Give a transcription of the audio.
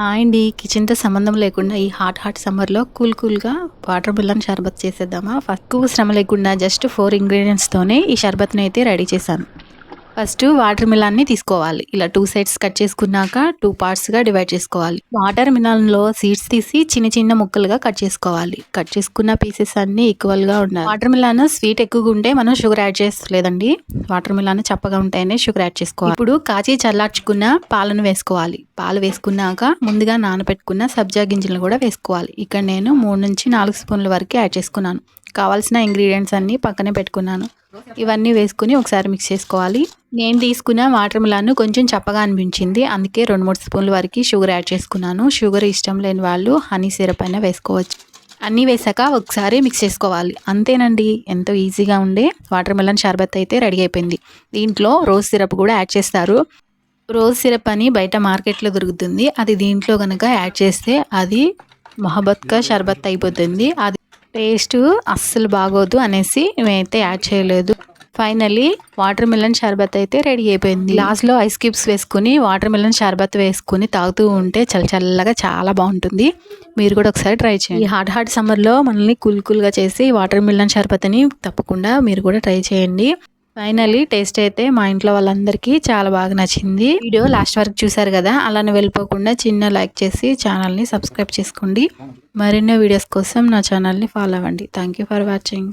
అండి కిచెన్తో సంబంధం లేకుండా ఈ హాట్ సమ్మర్లో కూల్గా వాటర్ మిలన్ షర్బత్ చేసేద్దామా. ఎక్కువ శ్రమ లేకుండా జస్ట్ 4 ఇంగ్రీడియంట్స్తోనే ఈ షర్బత్ని అయితే రెడీ చేశాను. ఫస్ట్ వాటర్ మిలన్ని తీసుకోవాలి. ఇలా 2 సైడ్స్ కట్ చేసుకున్నాక 2 పార్ట్స్గా డివైడ్ చేసుకోవాలి. వాటర్ మిలన్లో సీడ్స్ తీసి చిన్న ముక్కలుగా కట్ చేసుకోవాలి. కట్ చేసుకున్న పీసెస్ అన్ని ఈక్వల్గా ఉండాలి. వాటర్ మిలన్ స్వీట్ ఎక్కువగా ఉంటే మనం షుగర్ యాడ్ చేస్తలేదండి. వాటర్ మిలన్ చప్పగా ఉంటేనే షుగర్ యాడ్ చేసుకోవాలి. ఇప్పుడు కాచి చల్లార్చుకున్న పాలను వేసుకోవాలి. పాలు వేసుకున్నాక ముందుగా నానబెట్టుకున్న సబ్జా గింజలు కూడా వేసుకోవాలి. ఇక్కడ నేను 3 నుంచి 4 స్పూన్ల వరకు యాడ్ చేసుకున్నాను. కావాల్సిన ఇంగ్రీడియంట్స్ అన్ని పక్కనే పెట్టుకున్నాను. ఇవన్నీ వేసుకుని ఒకసారి మిక్స్ చేసుకోవాలి. నేను తీసుకున్న వాటర్ మిలన్ కొంచెం చప్పగా అనిపించింది, అందుకే 2-3 స్పూన్ల వరకు షుగర్ యాడ్ చేసుకున్నాను. షుగర్ ఇష్టం లేని వాళ్ళు హనీ సిరప్ అయినా వేసుకోవచ్చు. అన్నీ వేసాక ఒకసారి మిక్స్ చేసుకోవాలి. అంతేనండి, ఎంతో ఈజీగా ఉండే వాటర్ మిలన్ షర్బత్ అయితే రెడీ అయిపోయింది. దీంట్లో రోజ్ సిరప్ కూడా యాడ్ చేస్తారు. రోజ్ సిరప్ అని బయట మార్కెట్లో దొరుకుతుంది. అది దీంట్లో కనుక యాడ్ చేస్తే అది మొహబ్బత్ కా షర్బత్ అయిపోతుంది. అది టేస్ట్ అస్సలు బాగోదు అనేసి మేమైతే యాడ్ చేయలేదు. ఫైనల్లీ వాటర్ మిలన్ షర్బత్ అయితే రెడీ అయిపోయింది. లాస్ట్లో ఐస్ క్యూబ్స్ వేసుకుని వాటర్ మిలన్ షర్బత్ వేసుకుని తాగుతూ ఉంటే చల్లగా చాలా బాగుంటుంది. మీరు కూడా ఒకసారి ట్రై చేయండి. ఈ హాట్ సమ్మర్లో మనల్ని కూల్గా చేసి వాటర్ మిలన్ షర్బత్ని తప్పకుండా మీరు కూడా ట్రై చేయండి. ఫైనల్లీ టేస్ట్ అయితే మా ఇంట్లో వాళ్ళందరికీ చాలా బాగా నచ్చింది. వీడియో లాస్ట్ వరకు చూసారు కదా, అలానే వెళ్ళిపోకుండా చిన్న లైక్ చేసి ఛానల్ని సబ్స్క్రైబ్ చేసుకోండి. మరిన్నో వీడియోస్ కోసం నా ఛానల్ని ఫాలో అవ్వండి. Thank you for watching.